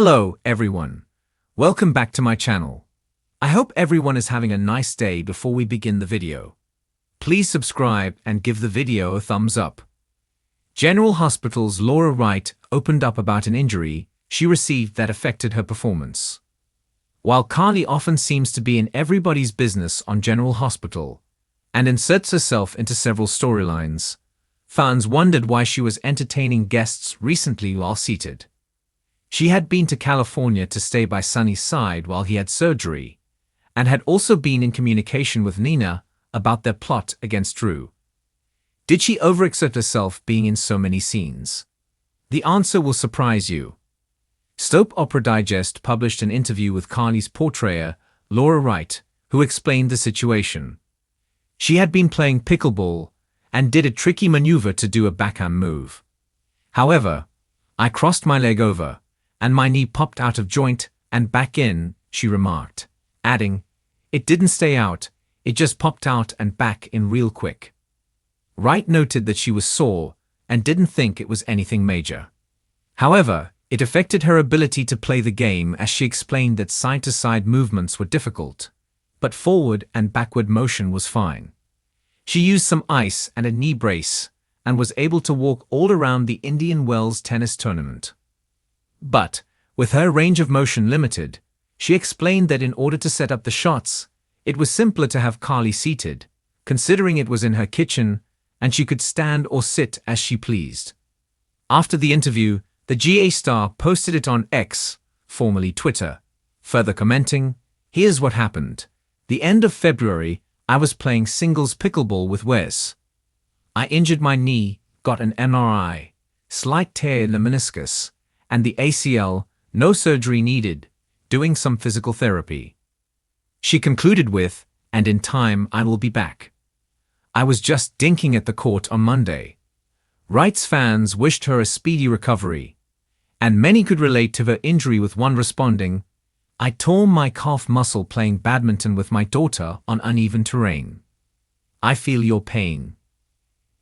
Hello, everyone. Welcome back to my channel. I hope everyone is having a nice day. Before we begin the video, please subscribe and give the video a thumbs up. General Hospital's Laura Wright opened up about an injury she received that affected her performance. While Carly often seems to be in everybody's business on General Hospital and inserts herself into several storylines, fans wondered why she was entertaining guests recently while seated. She had been to California to stay by Sonny's side while he had surgery, and had also been in communication with Nina about their plot against Drew. Did she overexert herself being in so many scenes? The answer will surprise you. Soap Opera Digest published an interview with Carly's portrayer, Laura Wright, who explained the situation. She had been playing pickleball and did a tricky maneuver to do a backhand move. However, "I crossed my leg over, and my knee popped out of joint and back in," she remarked, adding, "It didn't stay out, it just popped out and back in real quick." Wright noted that she was sore and didn't think it was anything major. However, it affected her ability to play the game, as she explained that side-to-side movements were difficult, but forward and backward motion was fine. She used some ice and a knee brace and was able to walk all around the Indian Wells tennis tournament. But, with her range of motion limited, she explained that in order to set up the shots, it was simpler to have Carly seated, considering it was in her kitchen and she could stand or sit as she pleased. After the interview, the GA star posted it on X, formerly Twitter, further commenting, "Here's what happened. The end of February, I was playing singles pickleball with Wes. I injured my knee, got an MRI, slight tear in the meniscus, and the ACL, no surgery needed, doing some physical therapy." She concluded with, "And in time I will be back. I was just dinking at the court on Monday." Wright's fans wished her a speedy recovery, and many could relate to her injury, with one responding, "I tore my calf muscle playing badminton with my daughter on uneven terrain. I feel your pain."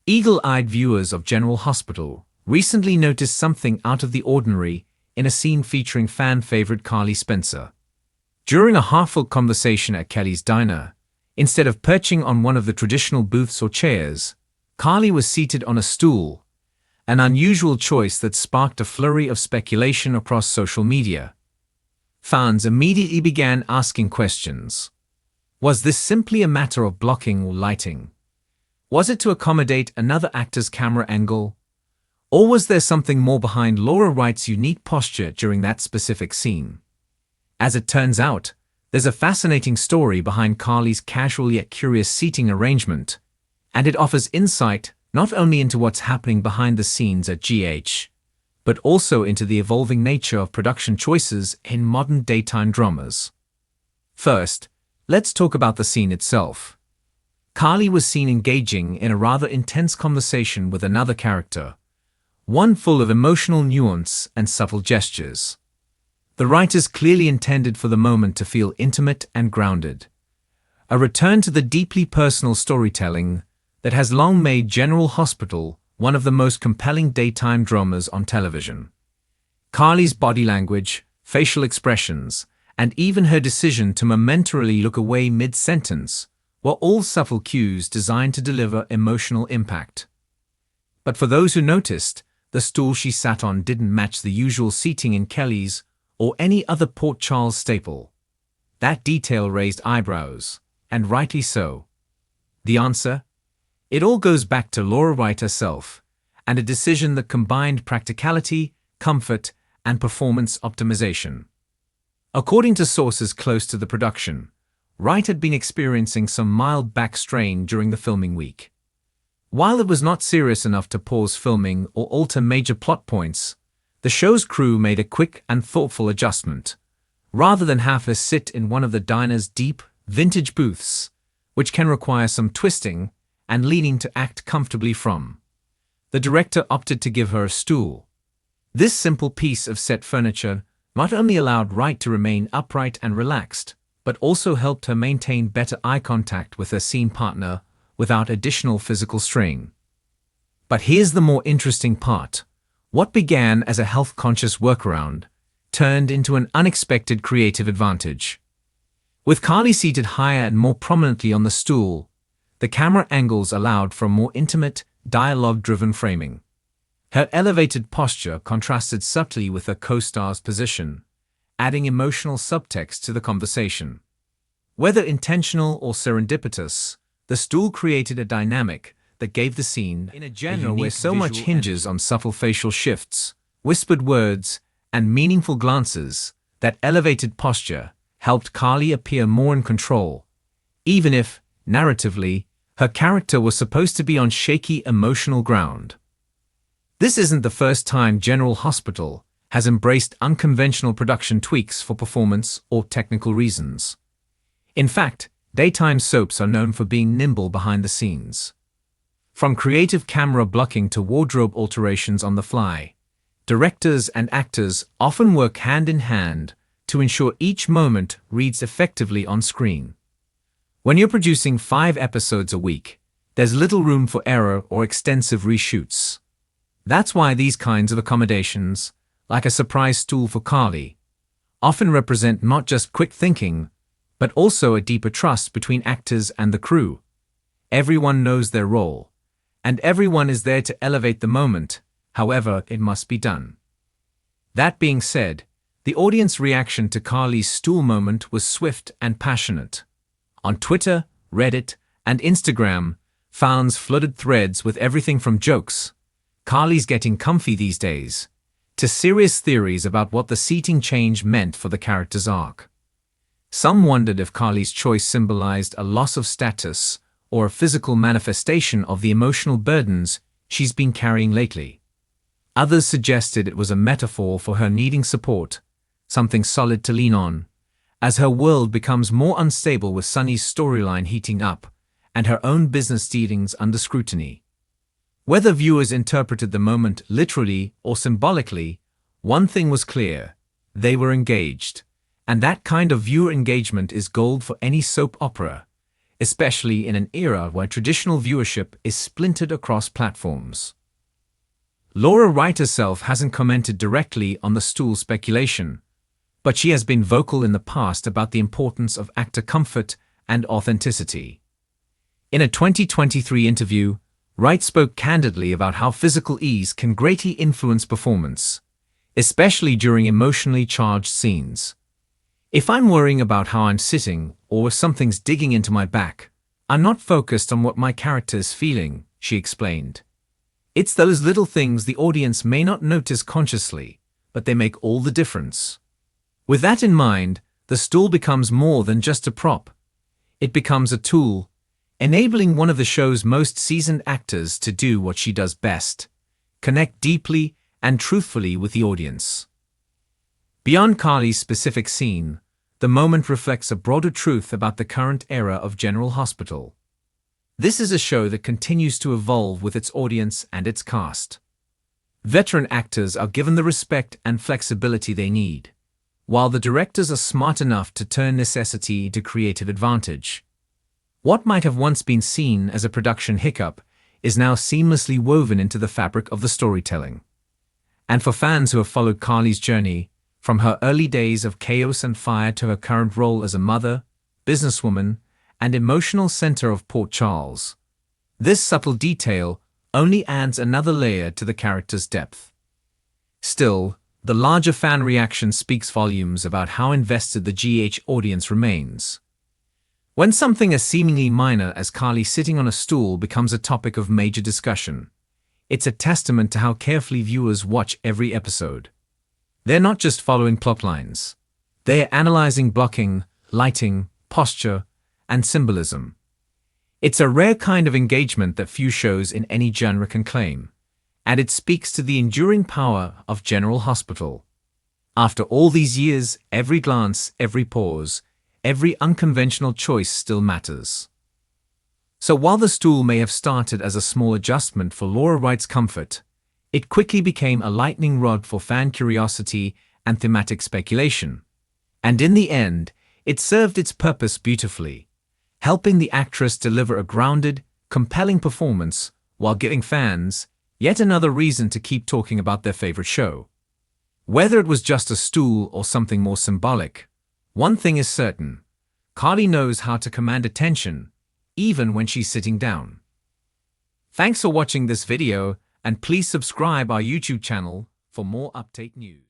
Eagle-eyed viewers of General Hospital recently noticed something out of the ordinary in a scene featuring fan-favorite Carly Spencer. During a heartfelt conversation at Kelly's diner, instead of perching on one of the traditional booths or chairs, Carly was seated on a stool, an unusual choice that sparked a flurry of speculation across social media. Fans immediately began asking questions. Was this simply a matter of blocking or lighting? Was it to accommodate another actor's camera angle? Or was there something more behind Laura Wright's unique posture during that specific scene? As it turns out, there's a fascinating story behind Carly's casual yet curious seating arrangement, and it offers insight not only into what's happening behind the scenes at GH, but also into the evolving nature of production choices in modern daytime dramas. First, let's talk about the scene itself. Carly was seen engaging in a rather intense conversation with another character, one full of emotional nuance and subtle gestures. The writers clearly intended for the moment to feel intimate and grounded, a return to the deeply personal storytelling that has long made General Hospital one of the most compelling daytime dramas on television. Carly's body language, facial expressions, and even her decision to momentarily look away mid-sentence were all subtle cues designed to deliver emotional impact. But for those who noticed, the stool she sat on didn't match the usual seating in Kelly's or any other Port Charles staple. That detail raised eyebrows, and rightly so. The answer? It all goes back to Laura Wright herself, and a decision that combined practicality, comfort, and performance optimization. According to sources close to the production, Wright had been experiencing some mild back strain during the filming week. While it was not serious enough to pause filming or alter major plot points, the show's crew made a quick and thoughtful adjustment. Rather than have her sit in one of the diner's deep, vintage booths, which can require some twisting and leaning to act comfortably from, the director opted to give her a stool. This simple piece of set furniture not only allowed Wright to remain upright and relaxed, but also helped her maintain better eye contact with her scene partner without additional physical strain. But here's the more interesting part. What began as a health-conscious workaround turned into an unexpected creative advantage. With Carly seated higher and more prominently on the stool, the camera angles allowed for a more intimate, dialogue-driven framing. Her elevated posture contrasted subtly with her co-star's position, adding emotional subtext to the conversation. Whether intentional or serendipitous, the stool created a dynamic that gave the scene in a genre where so much hinges on subtle facial shifts, whispered words, and meaningful glances. That elevated posture helped Carly appear more in control, even if, narratively, her character was supposed to be on shaky emotional ground. This isn't the first time General Hospital has embraced unconventional production tweaks for performance or technical reasons. In fact, daytime soaps are known for being nimble behind the scenes. From creative camera blocking to wardrobe alterations on the fly, directors and actors often work hand in hand to ensure each moment reads effectively on screen. When you're producing 5 episodes a week, there's little room for error or extensive reshoots. That's why these kinds of accommodations, like a surprise stool for Carly, often represent not just quick thinking, but also a deeper trust between actors and the crew. Everyone knows their role, and everyone is there to elevate the moment, however it must be done. That being said, the audience reaction to Carly's stool moment was swift and passionate. On Twitter, Reddit, and Instagram, fans flooded threads with everything from jokes, "Carly's getting comfy these days," to serious theories about what the seating change meant for the character's arc. Some wondered if Carly's choice symbolized a loss of status or a physical manifestation of the emotional burdens she's been carrying lately. Others suggested it was a metaphor for her needing support, something solid to lean on, as her world becomes more unstable with Sunny's storyline heating up and her own business dealings under scrutiny. Whether viewers interpreted the moment literally or symbolically, one thing was clear: they were engaged, and that kind of viewer engagement is gold for any soap opera, especially in an era where traditional viewership is splintered across platforms. Laura Wright herself hasn't commented directly on the stool speculation, but she has been vocal in the past about the importance of actor comfort and authenticity. In a 2023 interview, Wright spoke candidly about how physical ease can greatly influence performance, especially during emotionally charged scenes. "If I'm worrying about how I'm sitting or if something's digging into my back, I'm not focused on what my character is feeling," she explained. "It's those little things the audience may not notice consciously, but they make all the difference." With that in mind, the stool becomes more than just a prop. It becomes a tool, enabling one of the show's most seasoned actors to do what she does best: connect deeply and truthfully with the audience. Beyond Carly's specific scene, the moment reflects a broader truth about the current era of General Hospital. This is a show that continues to evolve with its audience and its cast. Veteran actors are given the respect and flexibility they need, while the directors are smart enough to turn necessity into creative advantage. What might have once been seen as a production hiccup is now seamlessly woven into the fabric of the storytelling. And for fans who have followed Carly's journey, from her early days of chaos and fire to her current role as a mother, businesswoman, and emotional center of Port Charles, this subtle detail only adds another layer to the character's depth. Still, the larger fan reaction speaks volumes about how invested the GH audience remains. When something as seemingly minor as Carly sitting on a stool becomes a topic of major discussion, it's a testament to how carefully viewers watch every episode. They're not just following plotlines. They are analyzing blocking, lighting, posture, and symbolism. It's a rare kind of engagement that few shows in any genre can claim, and it speaks to the enduring power of General Hospital. After all these years, every glance, every pause, every unconventional choice still matters. So while the stool may have started as a small adjustment for Laura Wright's comfort, it quickly became a lightning rod for fan curiosity and thematic speculation. And in the end, it served its purpose beautifully, helping the actress deliver a grounded, compelling performance while giving fans yet another reason to keep talking about their favorite show. Whether it was just a stool or something more symbolic, one thing is certain: Carly knows how to command attention, even when she's sitting down. Thanks for watching this video, and please subscribe our YouTube channel for more update news.